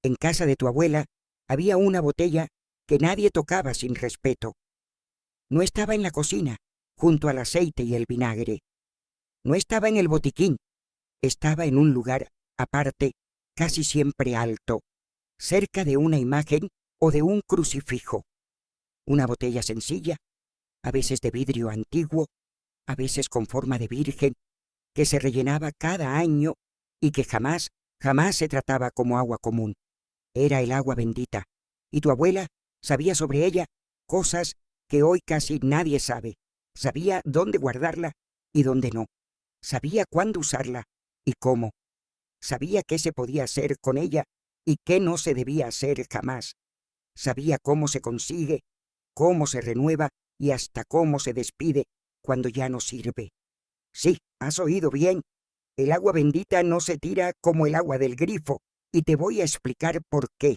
En casa de tu abuela había una botella que nadie tocaba sin respeto. No estaba en la cocina, junto al aceite y el vinagre. No estaba en el botiquín, estaba en un lugar aparte, casi siempre alto, cerca de una imagen o de un crucifijo. Una botella sencilla, a veces de vidrio antiguo, a veces con forma de virgen, que se rellenaba cada año y que jamás se trataba como agua común. Era el agua bendita, y tu abuela sabía sobre ella cosas que hoy casi nadie sabe. Sabía dónde guardarla y dónde no. Sabía cuándo usarla y cómo. Sabía qué se podía hacer con ella y qué no se debía hacer jamás. Sabía cómo se consigue, cómo se renueva y hasta cómo se despide cuando ya no sirve. Sí, has oído bien. El agua bendita no se tira como el agua del grifo, y te voy a explicar por qué.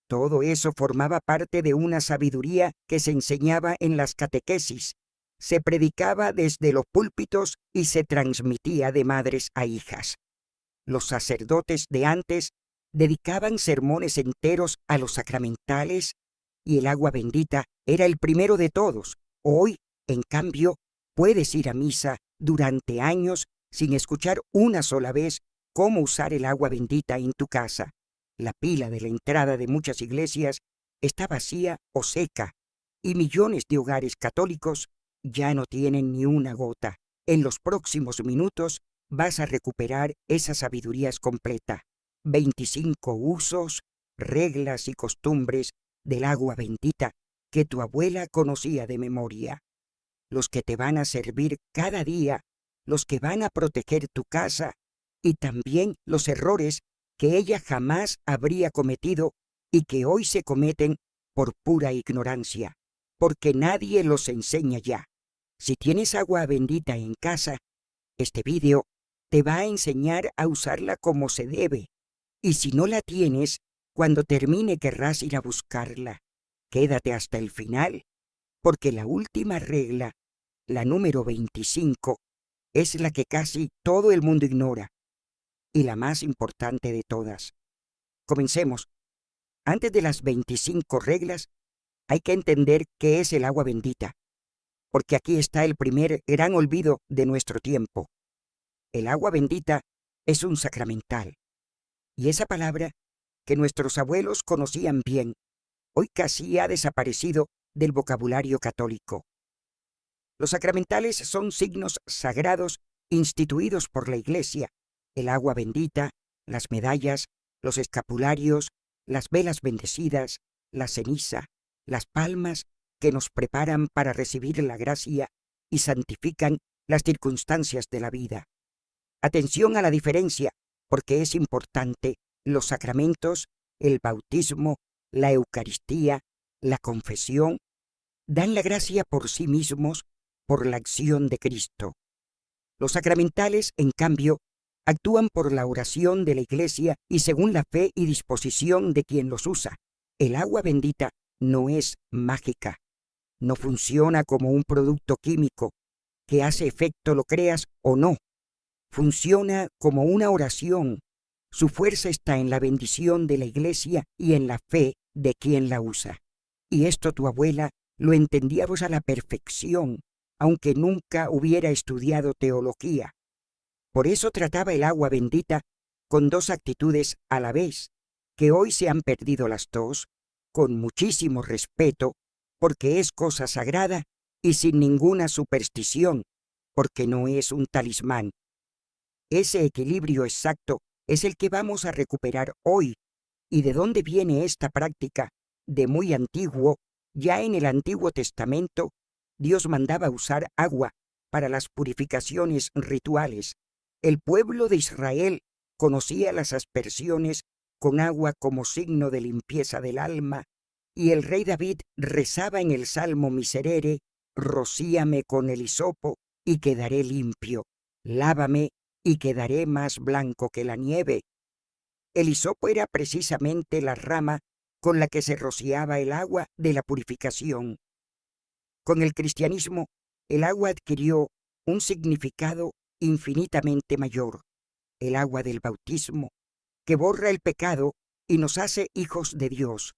Todo eso formaba parte de una sabiduría que se enseñaba en las catequesis, se predicaba desde los púlpitos y se transmitía de madres a hijas. Los sacerdotes de antes dedicaban sermones enteros a los sacramentales y el agua bendita era el primero de todos. Hoy, en cambio, puedes ir a misa durante años sin escuchar una sola vez cómo usar el agua bendita en tu casa. La pila de la entrada de muchas iglesias está vacía o seca y millones de hogares católicos ya no tienen ni una gota. En los próximos minutos vas a recuperar esa sabiduría completa. 25 usos, reglas y costumbres del agua bendita que tu abuela conocía de memoria. Los que te van a servir cada día, los que van a proteger tu casa y también los errores que ella jamás habría cometido y que hoy se cometen por pura ignorancia, porque nadie los enseña ya. Si tienes agua bendita en casa, este vídeo te va a enseñar a usarla como se debe. Y si no la tienes, cuando termine querrás ir a buscarla. Quédate hasta el final, porque la última regla, la número 25, es la que casi todo el mundo ignora y la más importante de todas. Comencemos. Antes de las 25 reglas, hay que entender qué es el agua bendita, porque aquí está el primer gran olvido de nuestro tiempo. El agua bendita es un sacramental, y esa palabra, que nuestros abuelos conocían bien, hoy casi ha desaparecido del vocabulario católico. Los sacramentales son signos sagrados instituidos por la Iglesia. El agua bendita, las medallas, los escapularios, las velas bendecidas, la ceniza, las palmas que nos preparan para recibir la gracia y santifican las circunstancias de la vida. Atención a la diferencia, porque es importante. Los sacramentos, el bautismo, la Eucaristía, la confesión, dan la gracia por sí mismos, por la acción de Cristo. Los sacramentales, en cambio, actúan por la oración de la Iglesia y según la fe y disposición de quien los usa. El agua bendita no es mágica, no funciona como un producto químico que hace efecto lo creas o no. Funciona como una oración. Su fuerza está en la bendición de la Iglesia y en la fe de quien la usa. Y esto tu abuela lo entendía a la perfección, aunque nunca hubiera estudiado teología. Por eso trataba el agua bendita con dos actitudes a la vez, que hoy se han perdido las dos, con muchísimo respeto, porque es cosa sagrada, y sin ninguna superstición, porque no es un talismán. Ese equilibrio exacto es el que vamos a recuperar hoy. ¿Y de dónde viene esta práctica? De muy antiguo, ya en el Antiguo Testamento, Dios mandaba usar agua para las purificaciones rituales. El pueblo de Israel conocía las aspersiones con agua como signo de limpieza del alma, y el rey David rezaba en el Salmo Miserere: rocíame con el hisopo y quedaré limpio, lávame y quedaré más blanco que la nieve. El hisopo era precisamente la rama con la que se rociaba el agua de la purificación. Con el cristianismo, el agua adquirió un significado infinitamente mayor, el agua del bautismo, que borra el pecado y nos hace hijos de Dios.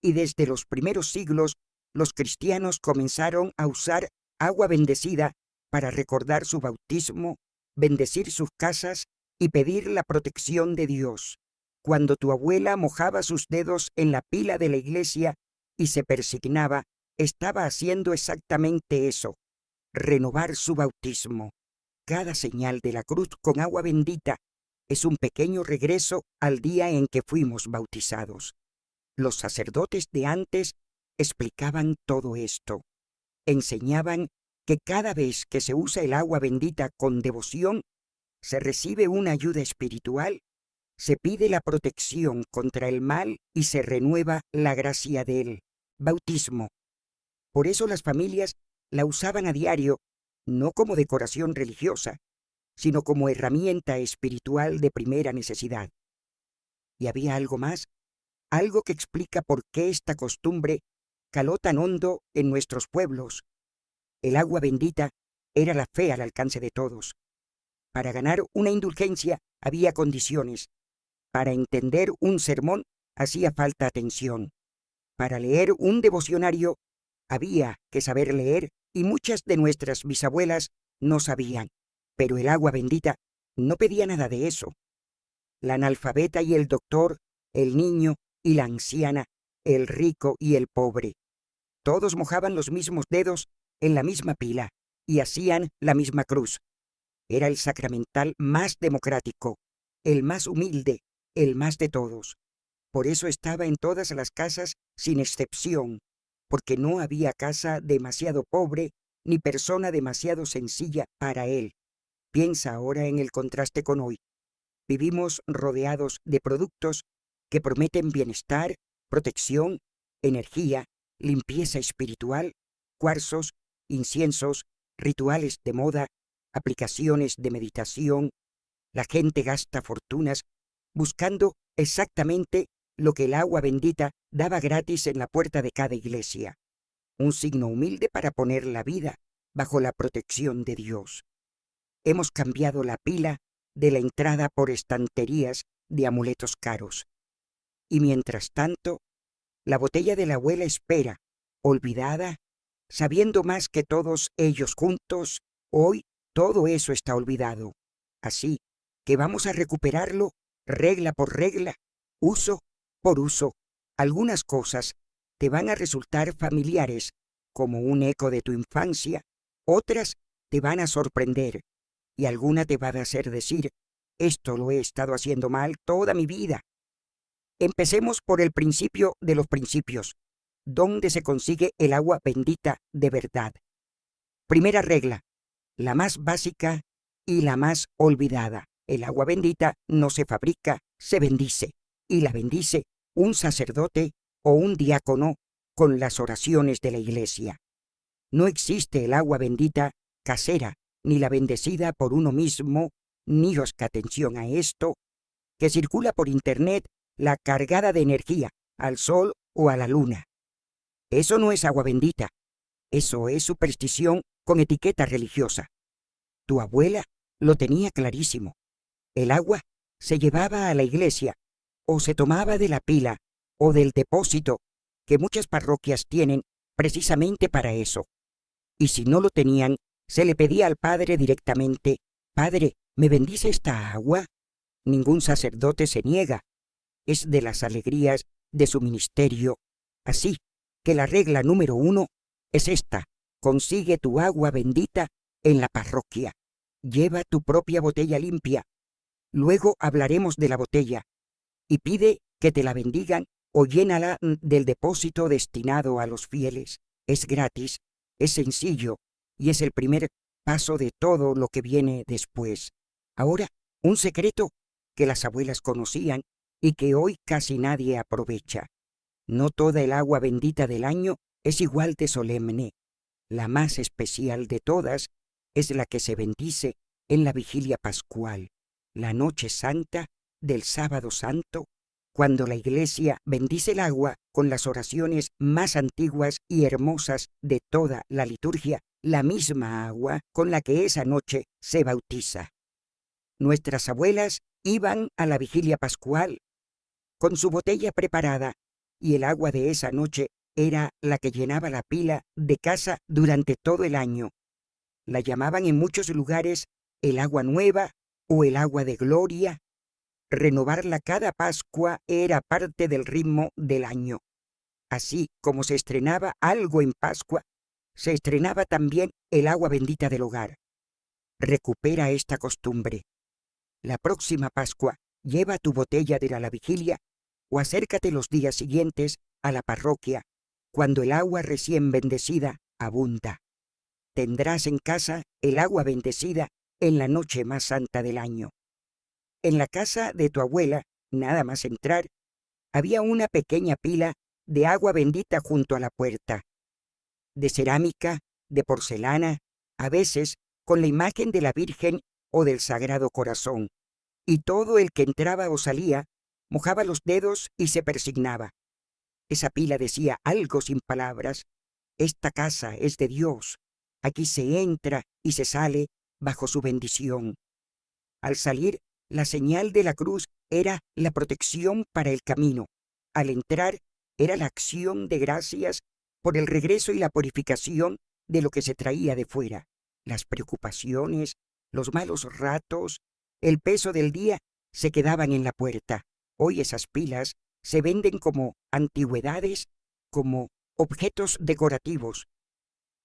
Y desde los primeros siglos, los cristianos comenzaron a usar agua bendecida para recordar su bautismo, bendecir sus casas y pedir la protección de Dios. Cuando tu abuela mojaba sus dedos en la pila de la iglesia y se persignaba, estaba haciendo exactamente eso, renovar su bautismo. Cada señal de la cruz con agua bendita es un pequeño regreso al día en que fuimos bautizados. Los sacerdotes de antes explicaban todo esto. Enseñaban que cada vez que se usa el agua bendita con devoción, se recibe una ayuda espiritual, se pide la protección contra el mal y se renueva la gracia del bautismo. Por eso las familias la usaban a diario, no como decoración religiosa, sino como herramienta espiritual de primera necesidad. Y había algo más, algo que explica por qué esta costumbre caló tan hondo en nuestros pueblos. El agua bendita era la fe al alcance de todos. Para ganar una indulgencia había condiciones. Para entender un sermón hacía falta atención. Para leer un devocionario había que saber leer y muchas de nuestras bisabuelas no sabían. Pero el agua bendita no pedía nada de eso. La analfabeta y el doctor, el niño y la anciana, el rico y el pobre. Todos mojaban los mismos dedos en la misma pila y hacían la misma cruz. Era el sacramental más democrático, el más humilde, el más de todos. Por eso estaba en todas las casas sin excepción, porque no había casa demasiado pobre ni persona demasiado sencilla para él. Piensa ahora en el contraste con hoy. Vivimos rodeados de productos que prometen bienestar, protección, energía, limpieza espiritual, cuarzos, inciensos, rituales de moda, aplicaciones de meditación. La gente gasta fortunas buscando exactamente lo que el agua bendita daba gratis en la puerta de cada iglesia. Un signo humilde para poner la vida bajo la protección de Dios. Hemos cambiado la pila de la entrada por estanterías de amuletos caros. Y mientras tanto, la botella de la abuela espera, olvidada, sabiendo más que todos ellos juntos. Hoy todo eso está olvidado. Así que vamos a recuperarlo regla por regla, uso por uso. Algunas cosas te van a resultar familiares, como un eco de tu infancia. Otras te van a sorprender. Y alguna te va a hacer decir, esto lo he estado haciendo mal toda mi vida. Empecemos por el principio de los principios, donde se consigue el agua bendita de verdad. Primera regla, la más básica y la más olvidada. El agua bendita no se fabrica, se bendice, y la bendice un sacerdote o un diácono con las oraciones de la iglesia. No existe el agua bendita casera, ni la bendecida por uno mismo, ni osca atención a esto, que circula por internet, la cargada de energía, al sol o a la luna. Eso no es agua bendita, eso es superstición con etiqueta religiosa. Tu abuela lo tenía clarísimo. El agua se llevaba a la iglesia, o se tomaba de la pila, o del depósito, que muchas parroquias tienen precisamente para eso. Y si no lo tenían, se le pedía al padre directamente, «Padre, ¿me bendice esta agua?». Ningún sacerdote se niega. Es de las alegrías de su ministerio. Así que la regla número 1 es esta: consigue tu agua bendita en la parroquia. Lleva tu propia botella limpia. Luego hablaremos de la botella. Y pide que te la bendigan o llénala del depósito destinado a los fieles. Es gratis, es sencillo y es el primer paso de todo lo que viene después. Ahora, un secreto que las abuelas conocían y que hoy casi nadie aprovecha. No toda el agua bendita del año es igual de solemne. La más especial de todas es la que se bendice en la vigilia pascual, la noche santa del sábado santo, cuando la iglesia bendice el agua con las oraciones más antiguas y hermosas de toda la liturgia, la misma agua con la que esa noche se bautiza. Nuestras abuelas iban a la vigilia pascual con su botella preparada, y el agua de esa noche era la que llenaba la pila de casa durante todo el año. La llamaban en muchos lugares el agua nueva o el agua de gloria. Renovarla cada Pascua era parte del ritmo del año. Así como se estrenaba algo en Pascua, se estrenaba también el agua bendita del hogar. Recupera esta costumbre. La próxima Pascua, lleva tu botella de la vigilia o acércate los días siguientes a la parroquia, cuando el agua recién bendecida abunda. Tendrás en casa el agua bendecida en la noche más santa del año. En la casa de tu abuela, nada más entrar, había una pequeña pila de agua bendita junto a la puerta. De cerámica, de porcelana, a veces con la imagen de la Virgen o del Sagrado Corazón, y todo el que entraba o salía mojaba los dedos y se persignaba. Esa pila decía algo sin palabras: esta casa es de Dios, aquí se entra y se sale bajo su bendición. Al salir, la señal de la cruz era la protección para el camino. Al entrar, era la acción de gracias por el regreso y la purificación de lo que se traía de fuera. Las preocupaciones, los malos ratos, el peso del día se quedaban en la puerta. Hoy esas pilas se venden como antigüedades, como objetos decorativos.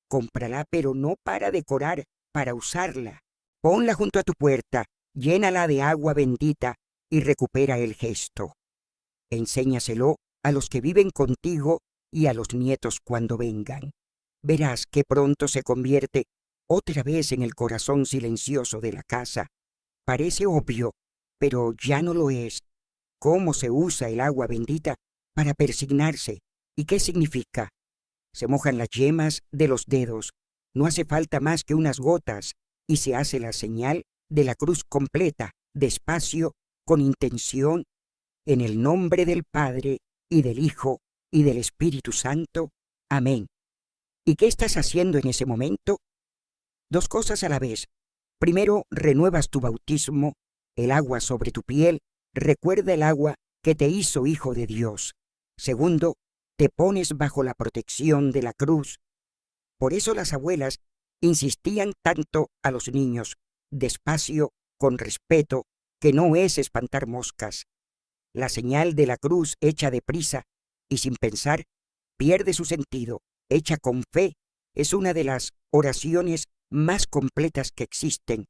Cómprala, pero no para decorar, para usarla. Ponla junto a tu puerta, llénala de agua bendita y recupera el gesto. Enséñaselo a los que viven contigo y a los nietos cuando vengan. Verás que pronto se convierte otra vez en el corazón silencioso de la casa. Parece obvio, pero ya no lo es. ¿Cómo se usa el agua bendita para persignarse? ¿Y qué significa? Se mojan las yemas de los dedos. No hace falta más que unas gotas y se hace la señal de la cruz completa, despacio, con intención, en el nombre del Padre y del Hijo y del Espíritu Santo. Amén. ¿Y qué estás haciendo en ese momento? Dos cosas a la vez. Primero, renuevas tu bautismo. El agua sobre tu piel recuerda el agua que te hizo hijo de Dios. Segundo, te pones bajo la protección de la cruz. Por eso las abuelas insistían tanto a los niños: despacio, con respeto, que no es espantar moscas. La señal de la cruz hecha deprisa y sin pensar pierde su sentido. Hecha con fe, es una de las oraciones más completas que existen.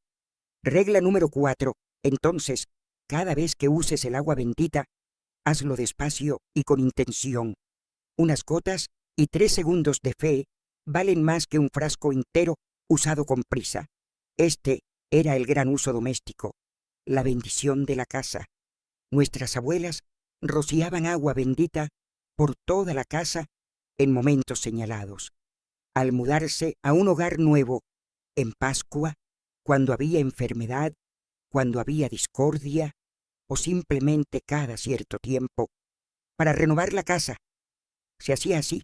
Regla número 4. Entonces, cada vez que uses el agua bendita, hazlo despacio y con intención. Unas gotas y 3 segundos de fe valen más que un frasco entero usado con prisa. Este era el gran uso doméstico, la bendición de la casa. Nuestras abuelas rociaban agua bendita por toda la casa en momentos señalados. Al mudarse a un hogar nuevo, en Pascua, cuando había enfermedad, cuando había discordia, o simplemente cada cierto tiempo, para renovar la casa, se hacía así.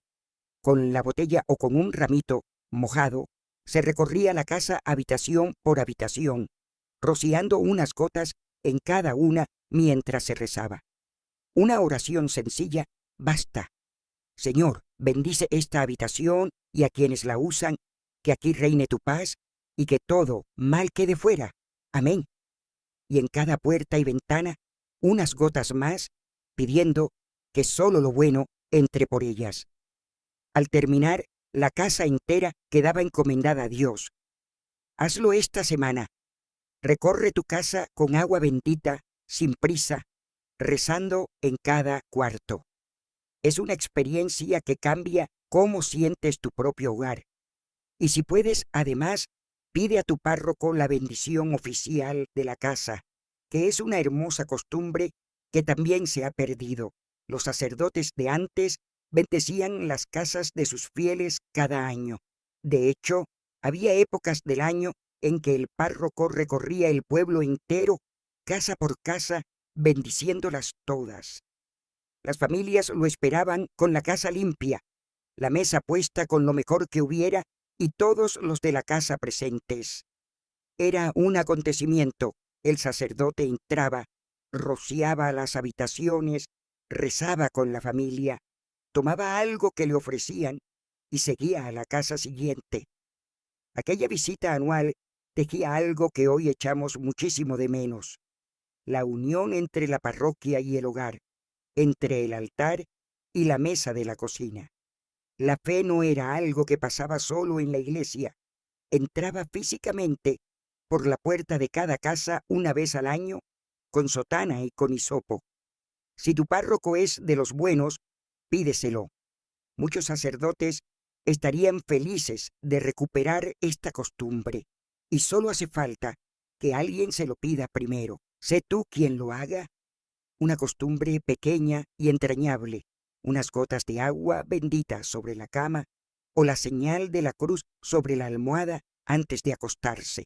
Con la botella o con un ramito mojado, se recorría la casa habitación por habitación, rociando unas gotas en cada una mientras se rezaba. Una oración sencilla basta. Señor, bendice esta habitación y a quienes la usan, que aquí reine tu paz y que todo mal quede fuera. Amén. Y en cada puerta y ventana, unas gotas más, pidiendo que solo lo bueno entre por ellas. Al terminar, la casa entera quedaba encomendada a Dios. Hazlo esta semana. Recorre tu casa con agua bendita, sin prisa, rezando en cada cuarto. Es una experiencia que cambia cómo sientes tu propio hogar. Y si puedes, además, pide a tu párroco la bendición oficial de la casa, que es una hermosa costumbre que también se ha perdido. Los sacerdotes de antes bendecían las casas de sus fieles cada año. De hecho, había épocas del año en que el párroco recorría el pueblo entero, casa por casa, bendiciéndolas todas. Las familias lo esperaban con la casa limpia, la mesa puesta con lo mejor que hubiera y todos los de la casa presentes. Era un acontecimiento. El sacerdote entraba, rociaba las habitaciones, rezaba con la familia, tomaba algo que le ofrecían y seguía a la casa siguiente. Aquella visita anual tejía algo que hoy echamos muchísimo de menos: la unión entre la parroquia y el hogar, entre el altar y la mesa de la cocina. La fe no era algo que pasaba solo en la iglesia, entraba físicamente por la puerta de cada casa una vez al año, con sotana y con hisopo. Si tu párroco es de los buenos, pídeselo. Muchos sacerdotes estarían felices de recuperar esta costumbre, y solo hace falta que alguien se lo pida primero. Sé tú quien lo haga. Una costumbre pequeña y entrañable, unas gotas de agua bendita sobre la cama, o la señal de la cruz sobre la almohada antes de acostarse.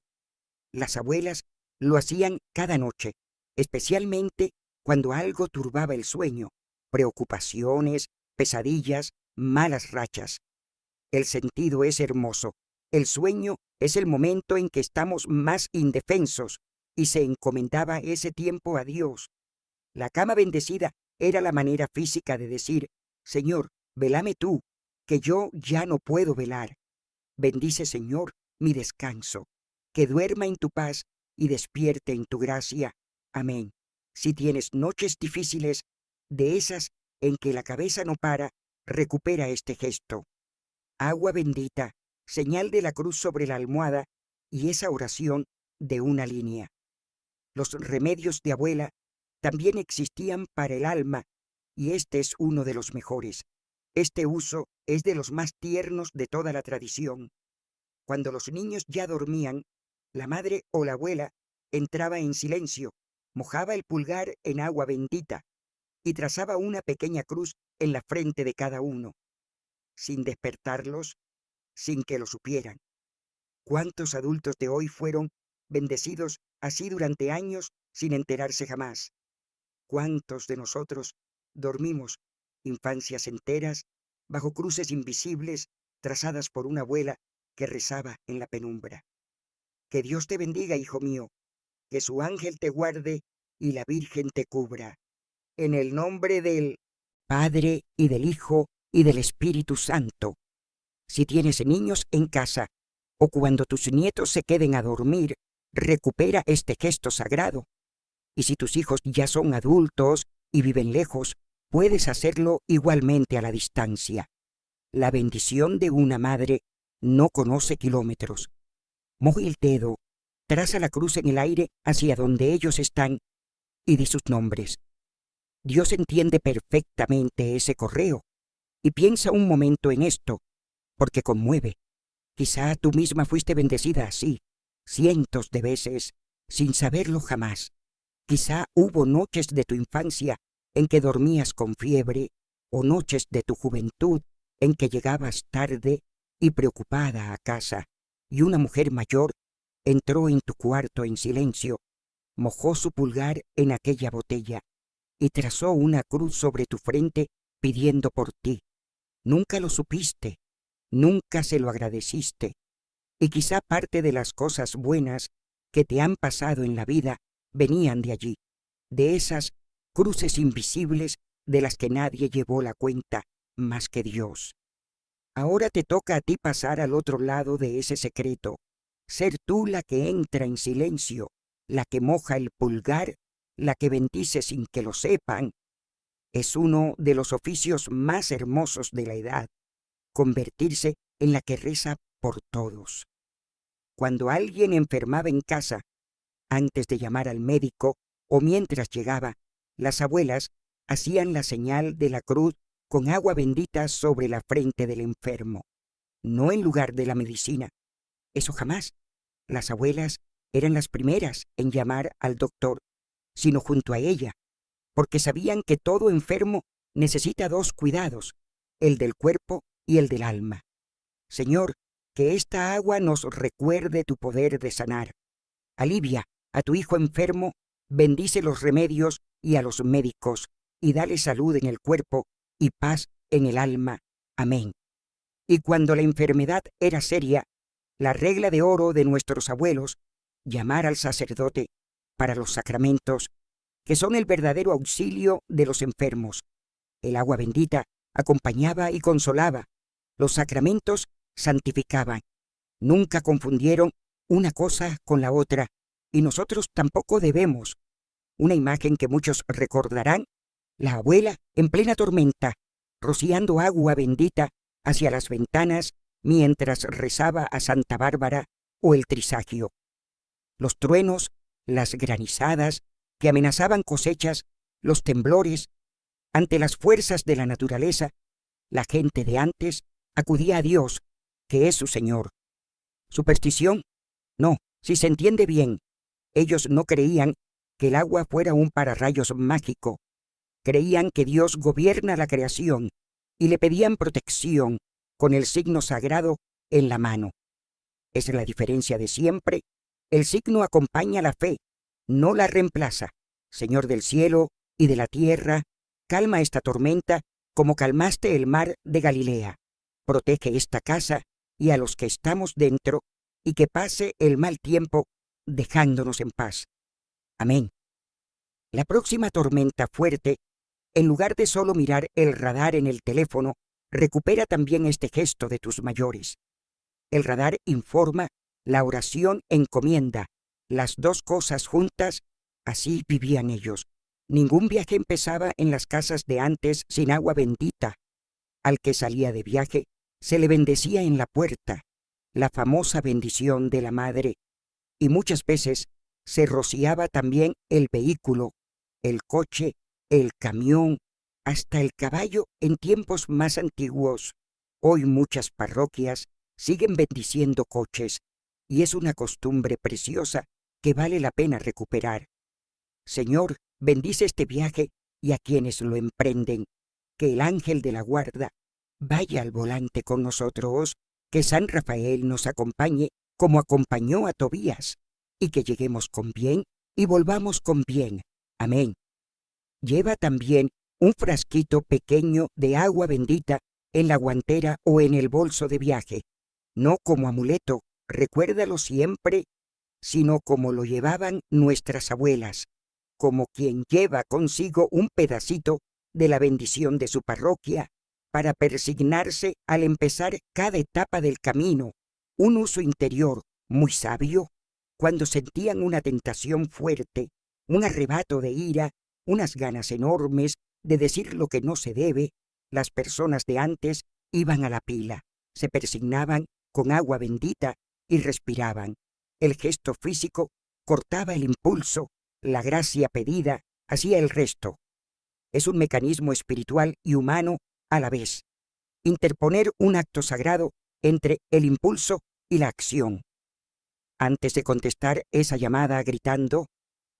Las abuelas lo hacían cada noche, especialmente cuando algo turbaba el sueño: preocupaciones, pesadillas, malas rachas. El sentido es hermoso. El sueño es el momento en que estamos más indefensos, y se encomendaba ese tiempo a Dios. La cama bendecida era la manera física de decir: Señor, velame tú, que yo ya no puedo velar. Bendice, Señor, mi descanso, que duerma en tu paz y despierte en tu gracia. Amén. Si tienes noches difíciles, de esas en que la cabeza no para, recupera este gesto: agua bendita, señal de la cruz sobre la almohada, y esa oración de una línea. Los remedios de abuela también existían para el alma, y este es uno de los mejores. Este uso es de los más tiernos de toda la tradición. Cuando los niños ya dormían, la madre o la abuela entraba en silencio, mojaba el pulgar en agua bendita y trazaba una pequeña cruz en la frente de cada uno, sin despertarlos, sin que lo supieran. ¿Cuántos adultos de hoy fueron bendecidos así durante años sin enterarse jamás? ¿Cuántos de nosotros dormimos infancias enteras bajo cruces invisibles trazadas por una abuela que rezaba en la penumbra? Que Dios te bendiga, hijo mío, que su ángel te guarde y la Virgen te cubra. En el nombre del Padre, y del Hijo, y del Espíritu Santo. Si tienes niños en casa, o cuando tus nietos se queden a dormir, recupera este gesto sagrado. Y si tus hijos ya son adultos y viven lejos, puedes hacerlo igualmente a la distancia. La bendición de una madre no conoce kilómetros. Moja el dedo, traza la cruz en el aire hacia donde ellos están y di sus nombres. Dios entiende perfectamente ese correo, y piensa un momento en esto, porque conmueve. Quizá tú misma fuiste bendecida así, cientos de veces, sin saberlo jamás. Quizá hubo noches de tu infancia en que dormías con fiebre, o noches de tu juventud en que llegabas tarde y preocupada a casa, y una mujer mayor entró en tu cuarto en silencio, mojó su pulgar en aquella botella y trazó una cruz sobre tu frente pidiendo por ti. Nunca lo supiste, nunca se lo agradeciste, y quizá parte de las cosas buenas que te han pasado en la vida venían de allí, de esas cruces invisibles de las que nadie llevó la cuenta más que Dios. Ahora te toca a ti pasar al otro lado de ese secreto, ser tú la que entra en silencio, la que moja el pulgar, la que bendice sin que lo sepan. Es uno de los oficios más hermosos de la edad, convertirse en la que reza por todos. Cuando alguien enfermaba en casa, antes de llamar al médico o mientras llegaba, las abuelas hacían la señal de la cruz con agua bendita sobre la frente del enfermo, no en lugar de la medicina. Eso jamás. Las abuelas eran las primeras en llamar al doctor, sino junto a ella, porque sabían que todo enfermo necesita dos cuidados, el del cuerpo y el del alma. Señor, que esta agua nos recuerde tu poder de sanar. Alivia a tu hijo enfermo, bendice los remedios y a los médicos, y dale salud en el cuerpo y paz en el alma. Amén. Y cuando la enfermedad era seria, la regla de oro de nuestros abuelos, llamar al sacerdote para los sacramentos, que son el verdadero auxilio de los enfermos, El agua bendita acompañaba y consolaba. Los sacramentos santificaban. Nunca confundieron una cosa con la otra, y nosotros tampoco debemos. Una imagen que muchos recordarán: la abuela en plena tormenta, rociando agua bendita hacia las ventanas mientras rezaba a Santa Bárbara o el trisagio. Los truenos, las granizadas que amenazaban cosechas, los temblores. Ante las fuerzas de la naturaleza, la gente de antes acudía a Dios, que es su Señor. ¿Superstición? No, si se entiende bien. Ellos no creían que el agua fuera un pararrayos mágico. Creían que Dios gobierna la creación y le pedían protección con el signo sagrado en la mano. Es la diferencia de siempre. El signo acompaña la fe, no la reemplaza. Señor del cielo y de la tierra, calma esta tormenta como calmaste el mar de Galilea. Protege esta casa y a los que estamos dentro, y que pase el mal tiempo dejándonos en paz. Amén. La próxima tormenta fuerte, en lugar de solo mirar el radar en el teléfono, recupera también este gesto de tus mayores. El radar informa, la oración encomienda. Las dos cosas juntas, así vivían ellos. Ningún viaje empezaba en las casas de antes sin agua bendita. Al que salía de viaje, se le bendecía en la puerta, la famosa bendición de la madre, y muchas veces se rociaba también el vehículo, el coche, el camión, hasta el caballo en tiempos más antiguos. Hoy muchas parroquias siguen bendiciendo coches, y es una costumbre preciosa que vale la pena recuperar. Señor, bendice este viaje y a quienes lo emprenden. Que el ángel de la guarda vaya al volante con nosotros, que San Rafael nos acompañe como acompañó a Tobías, y que lleguemos con bien y volvamos con bien. Amén. Lleva también un frasquito pequeño de agua bendita en la guantera o en el bolso de viaje, no como amuleto, recuérdalo siempre, sino como lo llevaban nuestras abuelas, como quien lleva consigo un pedacito de la bendición de su parroquia para persignarse al empezar cada etapa del camino, un uso interior muy sabio. Cuando sentían una tentación fuerte, un arrebato de ira, unas ganas enormes de decir lo que no se debe, las personas de antes iban a la pila, se persignaban con agua bendita y respiraban. El gesto físico cortaba el impulso, la gracia pedida hacía el resto. Es un mecanismo espiritual y humano a la vez. Interponer un acto sagrado entre el impulso y la acción. Antes de contestar esa llamada gritando,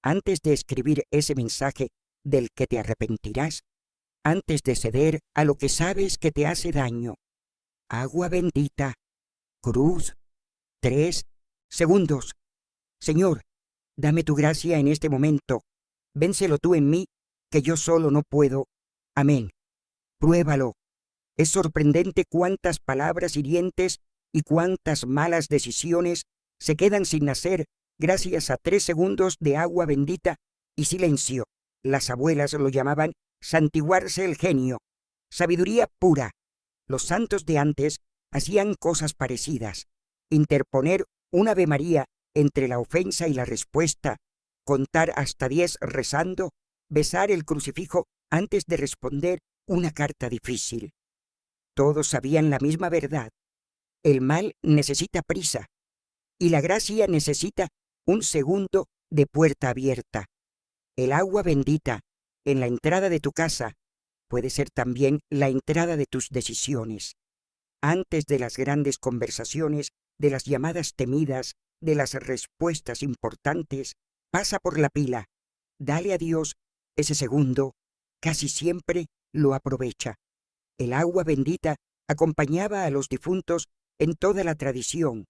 antes de escribir ese mensaje del que te arrepentirás, antes de ceder a lo que sabes que te hace daño. Agua bendita, cruz, 3 segundos. Señor, dame tu gracia en este momento. Vénselo tú en mí, que yo solo no puedo. Amén. Pruébalo. Es sorprendente cuántas palabras hirientes y cuántas malas decisiones se quedan sin hacer gracias a 3 segundos de agua bendita y silencio. Las abuelas lo llamaban santiguarse el genio, sabiduría pura. Los santos de antes hacían cosas parecidas. Interponer un Ave María entre la ofensa y la respuesta, contar hasta 10 rezando, besar el crucifijo antes de responder una carta difícil. Todos sabían la misma verdad. El mal necesita prisa y la gracia necesita un segundo de puerta abierta. El agua bendita en la entrada de tu casa puede ser también la entrada de tus decisiones. Antes de las grandes conversaciones, de las llamadas temidas, de las respuestas importantes, pasa por la pila. Dale a Dios ese segundo, casi siempre lo aprovecha. El agua bendita acompañaba a los difuntos en toda la tradición.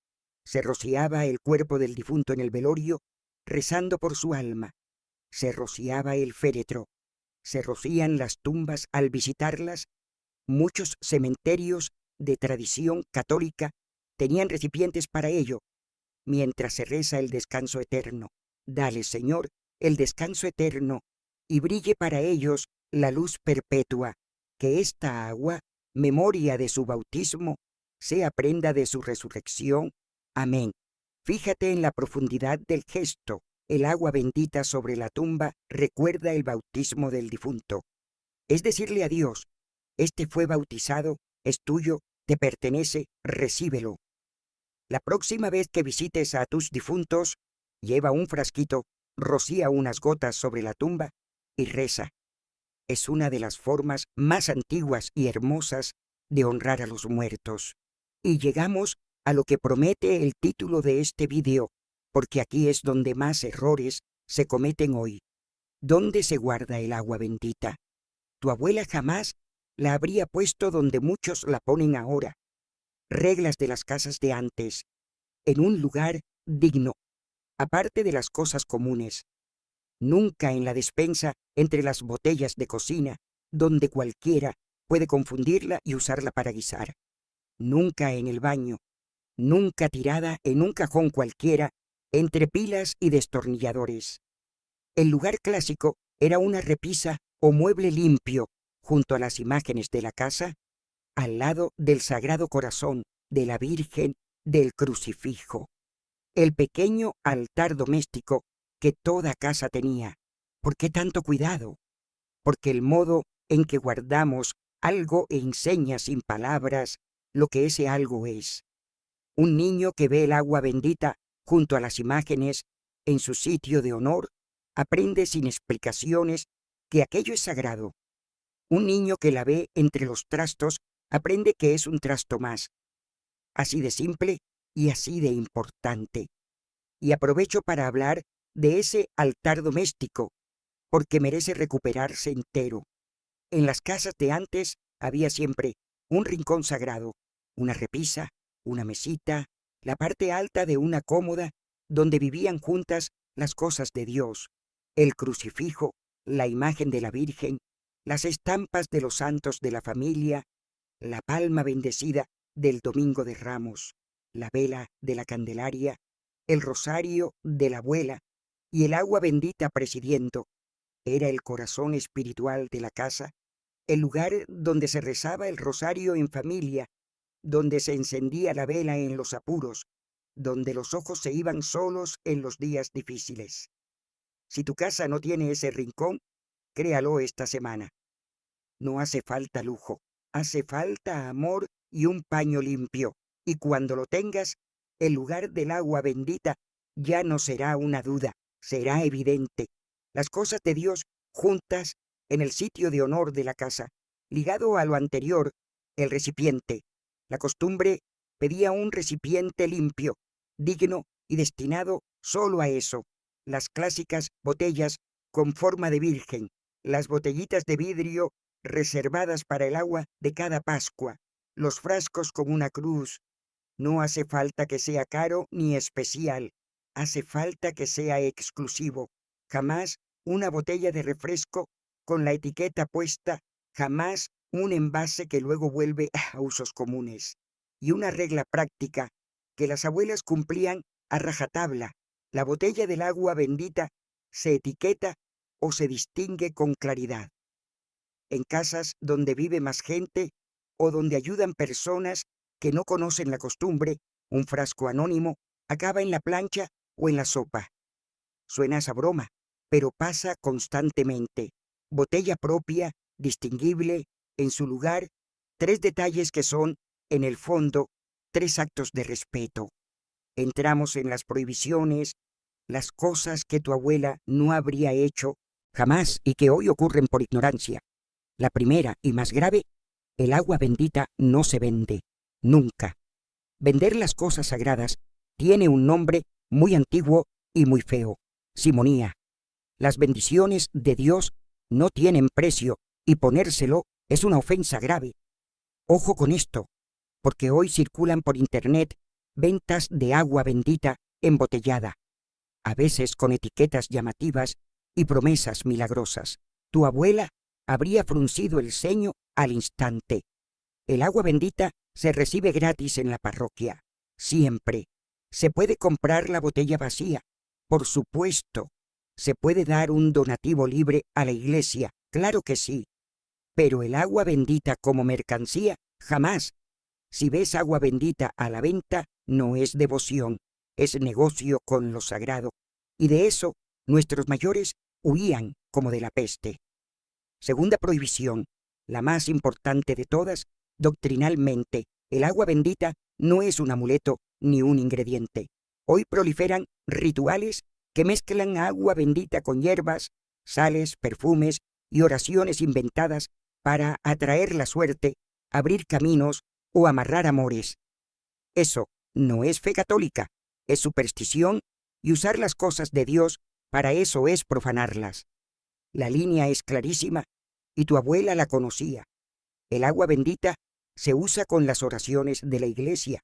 Se rociaba el cuerpo del difunto en el velorio, rezando por su alma. Se rociaba el féretro. Se rocían las tumbas al visitarlas. Muchos cementerios de tradición católica tenían recipientes para ello. Mientras se reza el descanso eterno, dale, Señor, el descanso eterno, y brille para ellos la luz perpetua. que esta agua, memoria de su bautismo, sea prenda de su resurrección. Amén. Fíjate en la profundidad del gesto. El agua bendita sobre la tumba recuerda el bautismo del difunto. Es decirle a Dios, este fue bautizado, es tuyo, te pertenece, recíbelo. La próxima vez que visites a tus difuntos, lleva un frasquito, rocía unas gotas sobre la tumba y reza. Es una de las formas más antiguas y hermosas de honrar a los muertos. Y llegamos a lo que promete el título de este video, porque aquí es donde más errores se cometen hoy. ¿Dónde se guarda el agua bendita? Tu abuela jamás la habría puesto donde muchos la ponen ahora. Reglas de las casas de antes, en un lugar digno, aparte de las cosas comunes. Nunca en la despensa entre las botellas de cocina, donde cualquiera puede confundirla y usarla para guisar. Nunca en el baño, nunca tirada en un cajón cualquiera, entre pilas y destornilladores. El lugar clásico era una repisa o mueble limpio, junto a las imágenes de la casa, al lado del Sagrado Corazón, de la Virgen, del crucifijo. El pequeño altar doméstico que toda casa tenía. ¿Por qué tanto cuidado? Porque el modo en que guardamos algo enseña sin palabras lo que ese algo es. Un niño que ve el agua bendita junto a las imágenes en su sitio de honor aprende sin explicaciones que aquello es sagrado. Un niño que la ve entre los trastos aprende que es un trasto más. Así de simple y así de importante. Y aprovecho para hablar de ese altar doméstico, porque merece recuperarse entero. En las casas de antes había siempre un rincón sagrado, una repisa, una mesita, la parte alta de una cómoda donde vivían juntas las cosas de Dios, el crucifijo, la imagen de la Virgen, las estampas de los santos de la familia, la palma bendecida del Domingo de Ramos, la vela de la Candelaria, el rosario de la abuela y el agua bendita presidiendo. Era el corazón espiritual de la casa, el lugar donde se rezaba el rosario en familia, donde se encendía la vela en los apuros, donde los ojos se iban solos en los días difíciles. Si tu casa no tiene ese rincón, créalo esta semana. No hace falta lujo, hace falta amor y un paño limpio, y cuando lo tengas, el lugar del agua bendita ya no será una duda, será evidente. Las cosas de Dios juntas en el sitio de honor de la casa, ligado a lo anterior, el recipiente. La costumbre pedía un recipiente limpio, digno y destinado solo a eso. Las clásicas botellas con forma de virgen, las botellitas de vidrio reservadas para el agua de cada Pascua, los frascos con una cruz. No hace falta que sea caro ni especial, hace falta que sea exclusivo. Jamás una botella de refresco con la etiqueta puesta, jamás un envase que luego vuelve a usos comunes. Y una regla práctica que las abuelas cumplían a rajatabla: la botella del agua bendita se etiqueta o se distingue con claridad. En casas donde vive más gente o donde ayudan personas que no conocen la costumbre, un frasco anónimo acaba en la plancha o en la sopa. Suena esa broma, pero pasa constantemente. Botella propia, distinguible, en su lugar, 3 detalles que son, en el fondo, 3 actos de respeto. Entramos en las prohibiciones, las cosas que tu abuela no habría hecho jamás y que hoy ocurren por ignorancia. La primera y más grave: el agua bendita no se vende, nunca. Vender las cosas sagradas tiene un nombre muy antiguo y muy feo: simonía. Las bendiciones de Dios no tienen precio y ponérselo es una ofensa grave. Ojo con esto, porque hoy circulan por internet ventas de agua bendita embotellada, a veces con etiquetas llamativas y promesas milagrosas. Tu abuela habría fruncido el ceño al instante. El agua bendita se recibe gratis en la parroquia, siempre. Se puede comprar la botella vacía, por supuesto. Se puede dar un donativo libre a la iglesia, claro que sí. Pero el agua bendita como mercancía, jamás. Si ves agua bendita a la venta, no es devoción, es negocio con lo sagrado. Y de eso nuestros mayores huían como de la peste. Segunda prohibición, la más importante de todas, doctrinalmente, el agua bendita no es un amuleto ni un ingrediente. Hoy proliferan rituales que mezclan agua bendita con hierbas, sales, perfumes y oraciones inventadas para atraer la suerte, abrir caminos o amarrar amores. Eso no es fe católica, es superstición, y usar las cosas de Dios para eso es profanarlas. La línea es clarísima y tu abuela la conocía. El agua bendita se usa con las oraciones de la iglesia,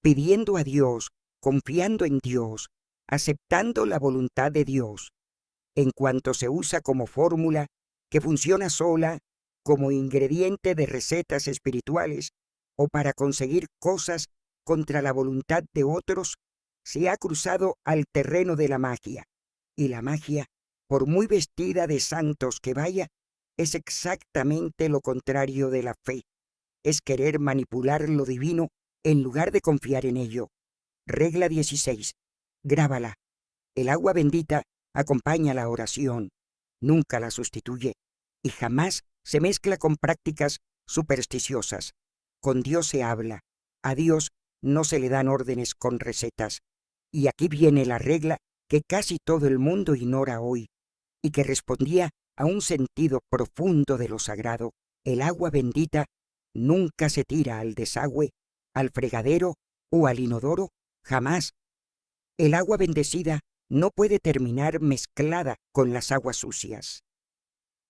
pidiendo a Dios, confiando en Dios, aceptando la voluntad de Dios. En cuanto se usa como fórmula que funciona sola, como ingrediente de recetas espirituales o para conseguir cosas contra la voluntad de otros, se ha cruzado al terreno de la magia. Y la magia, por muy vestida de santos que vaya, es exactamente lo contrario de la fe. Es querer manipular lo divino en lugar de confiar en ello. Regla 16. Grábala. El agua bendita acompaña la oración, nunca la sustituye, y jamás se mezcla con prácticas supersticiosas. Con Dios se habla, a Dios no se le dan órdenes con recetas. Y aquí viene la regla que casi todo el mundo ignora hoy, y que respondía a un sentido profundo de lo sagrado. El agua bendita nunca se tira al desagüe, al fregadero o al inodoro, jamás. El agua bendecida no puede terminar mezclada con las aguas sucias.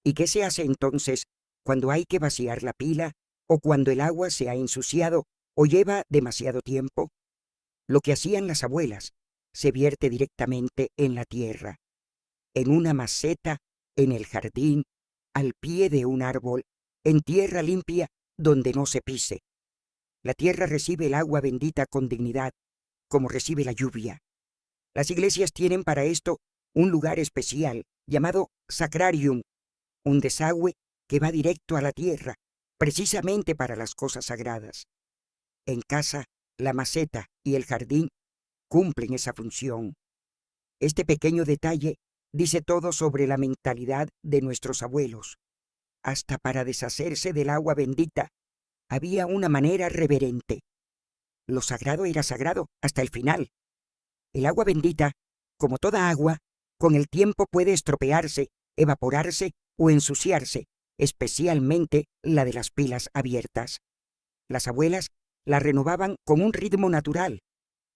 ¿Y qué se hace entonces cuando hay que vaciar la pila o cuando el agua se ha ensuciado o lleva demasiado tiempo? Lo que hacían las abuelas, se vierte directamente en la tierra, en una maceta, en el jardín, al pie de un árbol, en tierra limpia donde no se pise. La tierra recibe el agua bendita con dignidad, como recibe la lluvia. Las iglesias tienen para esto un lugar especial llamado sacrarium, un desagüe que va directo a la tierra, precisamente para las cosas sagradas. En casa, la maceta y el jardín cumplen esa función. Este pequeño detalle dice todo sobre la mentalidad de nuestros abuelos. Hasta para deshacerse del agua bendita había una manera reverente. Lo sagrado era sagrado hasta el final. El agua bendita, como toda agua, con el tiempo puede estropearse, evaporarse o ensuciarse, especialmente la de las pilas abiertas. Las abuelas la renovaban con un ritmo natural.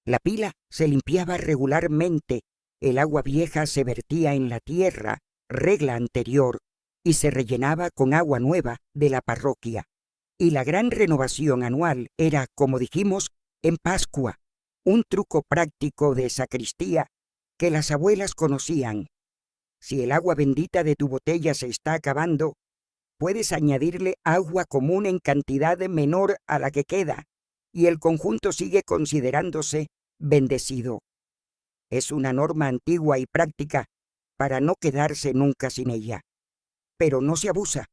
La pila se limpiaba regularmente, el agua vieja se vertía en la tierra, regla anterior, y se rellenaba con agua nueva de la parroquia. Y la gran renovación anual era, como dijimos, en Pascua, un truco práctico de sacristía que las abuelas conocían. Si el agua bendita de tu botella se está acabando, puedes añadirle agua común en cantidad menor a la que queda, y el conjunto sigue considerándose bendecido. Es una norma antigua y práctica para no quedarse nunca sin ella. Pero no se abusa.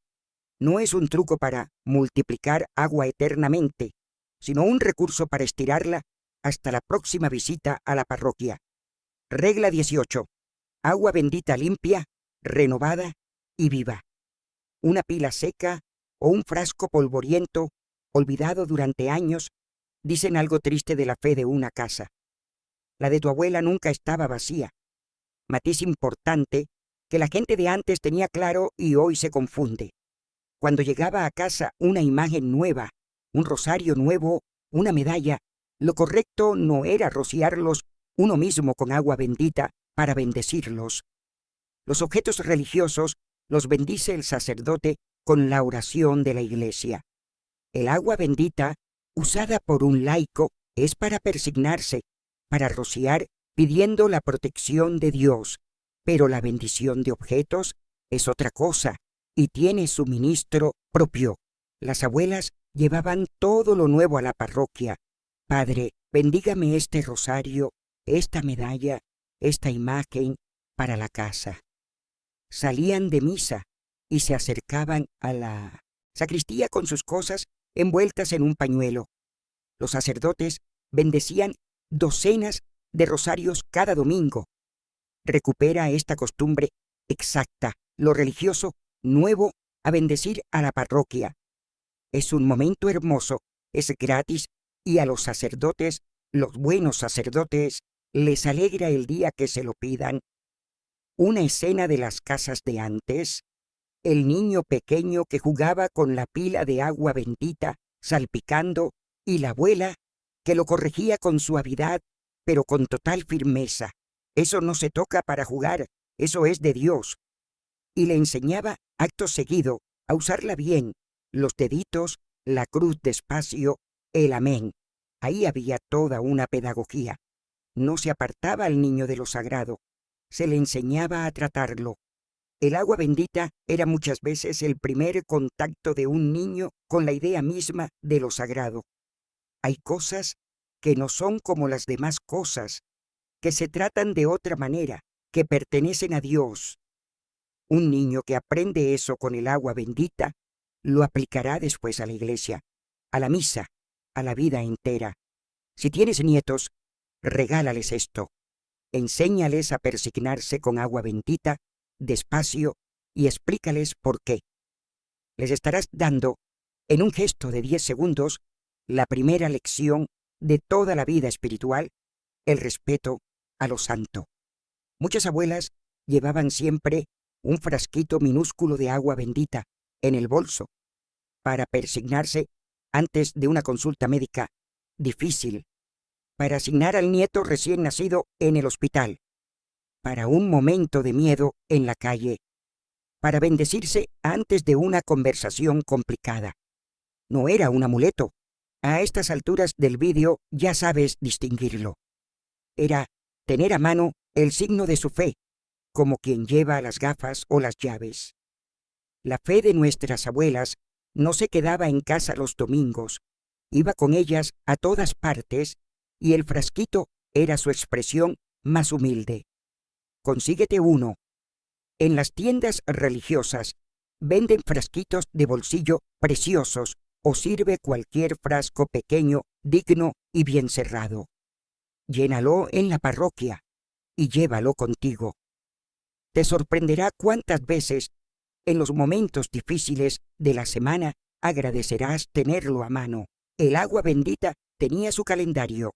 No es un truco para multiplicar agua eternamente, sino un recurso para estirarla hasta la próxima visita a la parroquia. Regla 18. Agua bendita limpia, renovada y viva. Una pila seca o un frasco polvoriento, olvidado durante años, dicen algo triste de la fe de una casa. La de tu abuela nunca estaba vacía. Matiz importante que la gente de antes tenía claro y hoy se confunde. Cuando llegaba a casa una imagen nueva, un rosario nuevo, una medalla, lo correcto no era rociarlos uno mismo con agua bendita para bendecirlos. Los objetos religiosos los bendice el sacerdote con la oración de la iglesia. El agua bendita, usada por un laico, es para persignarse, para rociar pidiendo la protección de Dios, pero la bendición de objetos es otra cosa y tiene su ministro propio. Las abuelas llevaban todo lo nuevo a la parroquia. Padre, bendígame este rosario, esta medalla, esta imagen para la casa. Salían de misa y se acercaban a la sacristía con sus cosas envueltas en un pañuelo. Los sacerdotes bendecían docenas de rosarios cada domingo. Recupera esta costumbre exacta, lo religioso, nuevo, a bendecir a la parroquia. Es un momento hermoso, es gratis, y a los sacerdotes, los buenos sacerdotes, les alegra el día que se lo pidan. Una escena de las casas de antes, el niño pequeño que jugaba con la pila de agua bendita, salpicando, y la abuela que lo corregía con suavidad, pero con total firmeza. Eso no se toca para jugar, eso es de Dios. Y le enseñaba acto seguido a usarla bien, los deditos, la cruz despacio, el amén. Ahí había toda una pedagogía. No se apartaba al niño de lo sagrado, se le enseñaba a tratarlo. El agua bendita era muchas veces el primer contacto de un niño con la idea misma de lo sagrado. Hay cosas que no son como las demás cosas, que se tratan de otra manera, que pertenecen a Dios. Un niño que aprende eso con el agua bendita, lo aplicará después a la iglesia, a la misa, a la vida entera. Si tienes nietos, regálales esto. Enséñales a persignarse con agua bendita, despacio, y explícales por qué. Les estarás dando, en un gesto de 10 segundos, la primera lección de toda la vida espiritual, el respeto a lo santo. Muchas abuelas llevaban siempre un frasquito minúsculo de agua bendita en el bolso para persignarse antes de una consulta médica difícil, para asignar al nieto recién nacido en el hospital, para un momento de miedo en la calle, para bendecirse antes de una conversación complicada. No era un amuleto. A estas alturas del vídeo ya sabes distinguirlo. Era tener a mano el signo de su fe, como quien lleva las gafas o las llaves. La fe de nuestras abuelas no se quedaba en casa los domingos, iba con ellas a todas partes, y el frasquito era su expresión más humilde. Consíguete uno. En las tiendas religiosas venden frasquitos de bolsillo preciosos, o sirve cualquier frasco pequeño, digno y bien cerrado. Llénalo en la parroquia y llévalo contigo. Te sorprenderá cuántas veces, en los momentos difíciles de la semana, agradecerás tenerlo a mano. El agua bendita tenía su calendario.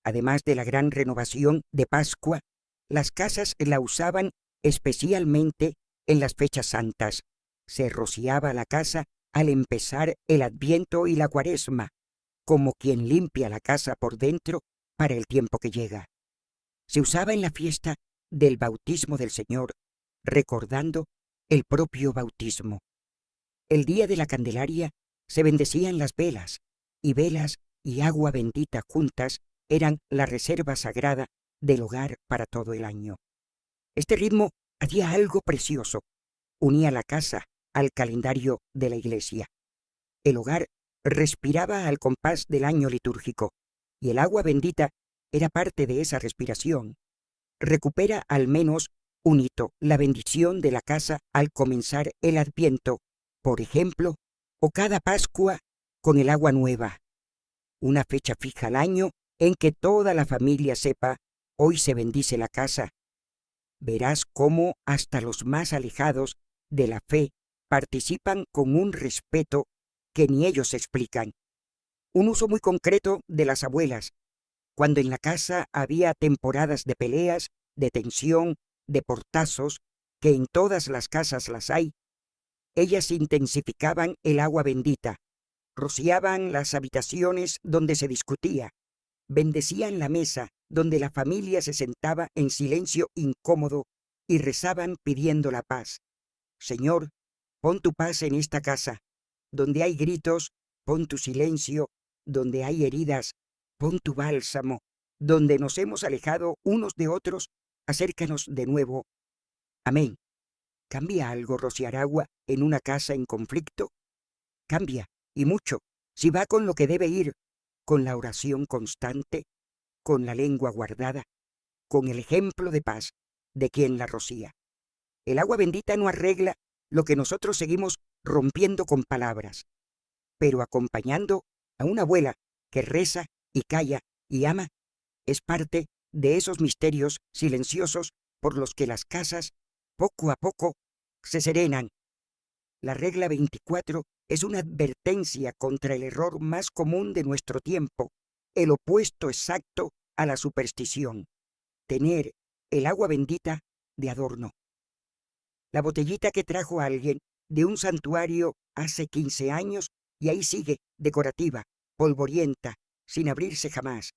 Además de la gran renovación de Pascua, las casas la usaban especialmente en las fechas santas. Se rociaba la casa al empezar el Adviento y la Cuaresma, como quien limpia la casa por dentro para el tiempo que llega. Se usaba en la fiesta del bautismo del Señor, recordando el propio bautismo. El día de la Candelaria se bendecían las velas y agua bendita juntas eran la reserva sagrada del hogar para todo el año. Este ritmo hacía algo precioso. Unía la casa al calendario de la iglesia. El hogar respiraba al compás del año litúrgico, y el agua bendita era parte de esa respiración. Recupera al menos un hito, la bendición de la casa al comenzar el Adviento, por ejemplo, o cada Pascua con el agua nueva. Una fecha fija al año en que toda la familia sepa, hoy se bendice la casa. Verás cómo hasta los más alejados de la fe participan con un respeto que ni ellos explican. Un uso muy concreto de las abuelas. Cuando en la casa había temporadas de peleas, de tensión, de portazos, que en todas las casas las hay, ellas intensificaban el agua bendita, rociaban las habitaciones donde se discutía, bendecían la mesa donde la familia se sentaba en silencio incómodo y rezaban pidiendo la paz. Señor, pon tu paz en esta casa. Donde hay gritos, pon tu silencio. Donde hay heridas, pon tu bálsamo. Donde nos hemos alejado unos de otros, acércanos de nuevo. Amén. ¿Cambia algo rociar agua en una casa en conflicto? Cambia, y mucho, si va con lo que debe ir, con la oración constante, con la lengua guardada, con el ejemplo de paz de quien la rocía. El agua bendita no arregla lo que nosotros seguimos rompiendo con palabras, pero acompañando a una abuela que reza y calla y ama, es parte de esos misterios silenciosos por los que las casas, poco a poco, se serenan. La regla 24 es una advertencia contra el error más común de nuestro tiempo, el opuesto exacto a la superstición: tener el agua bendita de adorno. La botellita que trajo alguien de un santuario hace 15 años y ahí sigue, decorativa, polvorienta, sin abrirse jamás.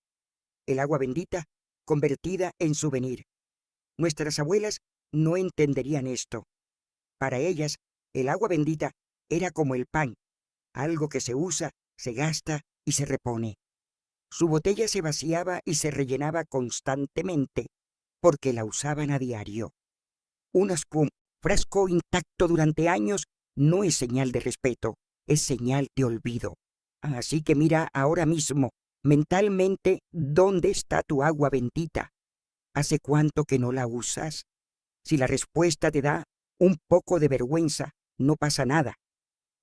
El agua bendita convertida en souvenir. Nuestras abuelas no entenderían esto. Para ellas, el agua bendita era como el pan, algo que se usa, se gasta y se repone. Su botella se vaciaba y se rellenaba constantemente, porque la usaban a diario. Un frasco intacto durante años no es señal de respeto, es señal de olvido. Así que mira ahora mismo, mentalmente, ¿dónde está tu agua bendita? ¿Hace cuánto que no la usas? Si la respuesta te da un poco de vergüenza, no pasa nada.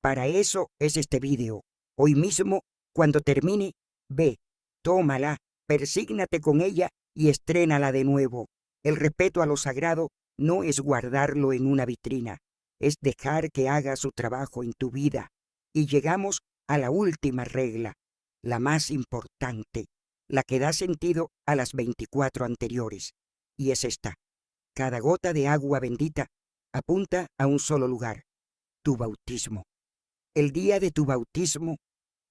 Para eso es este vídeo. Hoy mismo, cuando termine, ve, tómala, persígnate con ella y estrénala de nuevo. El respeto a lo sagrado no es guardarlo en una vitrina, es dejar que haga su trabajo en tu vida. Y llegamos a la última regla, la más importante, la que da sentido a las 24 anteriores, y es esta: cada gota de agua bendita apunta a un solo lugar, tu bautismo. El día de tu bautismo,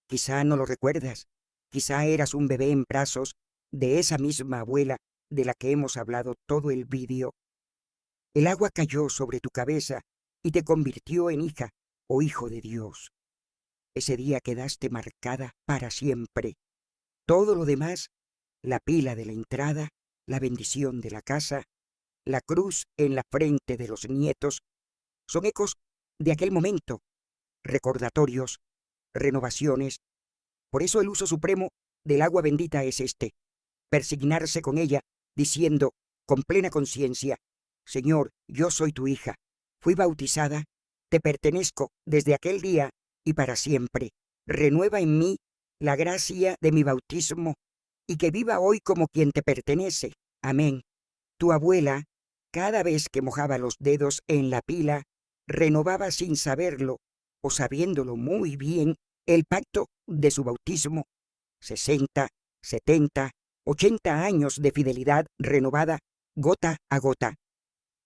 quizá no lo recuerdas, quizá eras un bebé en brazos de esa misma abuela de la que hemos hablado todo el vídeo. El agua cayó sobre tu cabeza y te convirtió en hija o hijo de Dios. Ese día quedaste marcada para siempre. Todo lo demás, la pila de la entrada, la bendición de la casa, la cruz en la frente de los nietos, son ecos de aquel momento, recordatorios, renovaciones. Por eso el uso supremo del agua bendita es este: persignarse con ella, diciendo con plena conciencia: Señor, yo soy tu hija, fui bautizada, te pertenezco desde aquel día y para siempre. Renueva en mí la gracia de mi bautismo y que viva hoy como quien te pertenece. Amén. Tu abuela, cada vez que mojaba los dedos en la pila, renovaba sin saberlo o sabiéndolo muy bien el pacto de su bautismo. 60, 70, 80 años de fidelidad renovada gota a gota.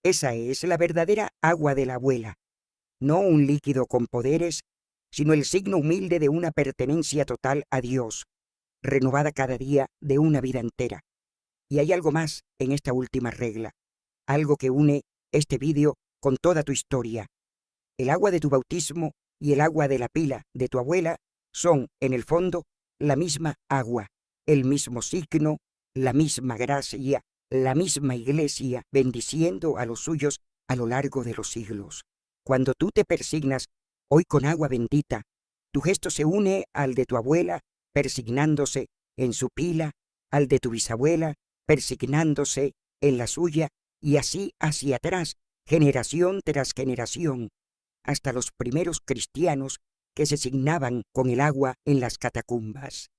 Esa es la verdadera agua de la abuela, no un líquido con poderes, sino el signo humilde de una pertenencia total a Dios, renovada cada día de una vida entera. Y hay algo más en esta última regla, algo que une este vídeo con toda tu historia. El agua de tu bautismo y el agua de la pila de tu abuela son, en el fondo, la misma agua, el mismo signo, la misma gracia, la misma iglesia bendiciendo a los suyos a lo largo de los siglos. Cuando tú te persignas hoy con agua bendita, tu gesto se une al de tu abuela persignándose en su pila, al de tu bisabuela persignándose en la suya, y así hacia atrás, generación tras generación, hasta los primeros cristianos que se signaban con el agua en las catacumbas.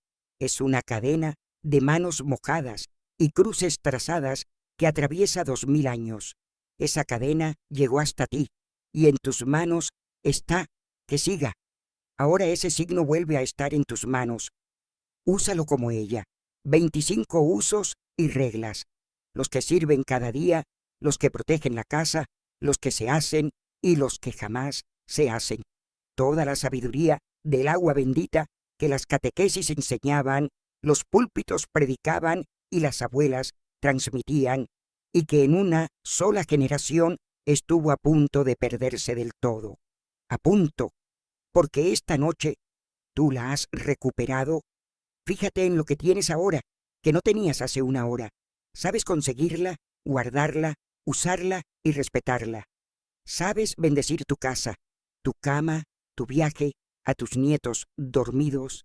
Es una cadena de manos mojadas y cruces trazadas que atraviesa 2000 años. Esa cadena llegó hasta ti, y en tus manos está, que siga. Ahora ese signo vuelve a estar en tus manos. Úsalo como ella. 25 usos y reglas. Los que sirven cada día, los que protegen la casa, los que se hacen y los que jamás se hacen. Toda la sabiduría del agua bendita que las catequesis enseñaban, los púlpitos predicaban y las abuelas transmitían, y que en una sola generación estuvo a punto de perderse del todo. A punto, porque esta noche tú la has recuperado. Fíjate en lo que tienes ahora, que no tenías hace una hora. Sabes conseguirla, guardarla, usarla y respetarla. Sabes bendecir tu casa, tu cama, tu viaje, a tus nietos dormidos.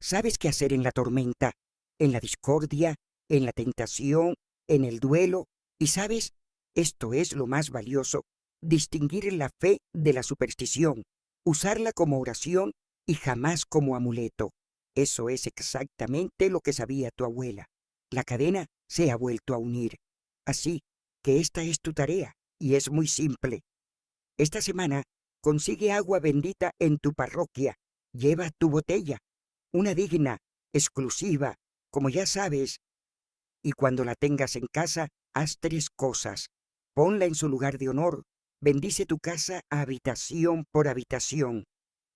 Sabes qué hacer en la tormenta, en la discordia, en la tentación, en el duelo. Y sabes, esto es lo más valioso, distinguir la fe de la superstición, usarla como oración y jamás como amuleto. Eso es exactamente lo que sabía tu abuela. La cadena se ha vuelto a unir. Así que esta es tu tarea, y es muy simple. Esta semana consigue agua bendita en tu parroquia. Lleva tu botella, una digna, exclusiva, como ya sabes, y cuando la tengas en casa, haz 3 cosas. Ponla en su lugar de honor, bendice tu casa habitación por habitación,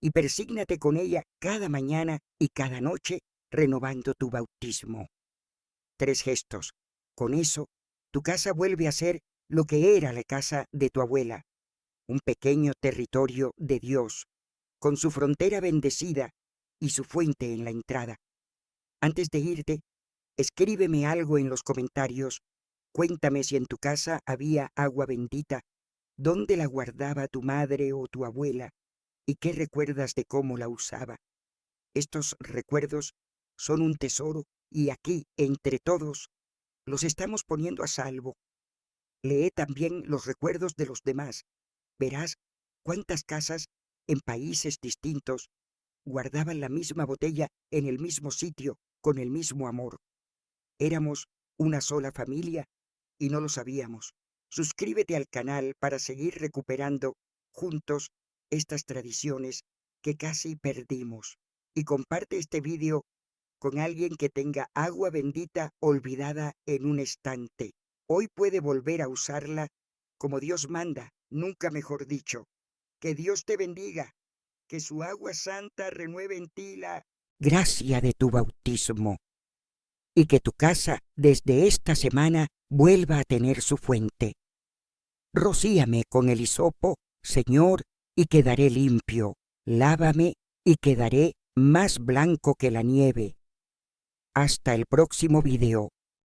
y persígnate con ella cada mañana y cada noche, renovando tu bautismo. 3 gestos. Con eso, tu casa vuelve a ser lo que era la casa de tu abuela, un pequeño territorio de Dios, con su frontera bendecida y su fuente en la entrada. Antes de irte, escríbeme algo en los comentarios. Cuéntame si en tu casa había agua bendita, dónde la guardaba tu madre o tu abuela, y qué recuerdas de cómo la usaba. Estos recuerdos son un tesoro y aquí, entre todos, los estamos poniendo a salvo. Lee también los recuerdos de los demás. Verás cuántas casas en países distintos guardaban la misma botella en el mismo sitio, con el mismo amor. Éramos una sola familia y no lo sabíamos. Suscríbete al canal para seguir recuperando juntos estas tradiciones que casi perdimos. Y comparte este vídeo con alguien que tenga agua bendita olvidada en un estante. Hoy puede volver a usarla como Dios manda, nunca mejor dicho. Que Dios te bendiga, que su agua santa renueve en ti la gracia de tu bautismo, y que tu casa desde esta semana vuelva a tener su fuente. Rocíame con el hisopo, Señor, y quedaré limpio. Lávame y quedaré más blanco que la nieve. Hasta el próximo video.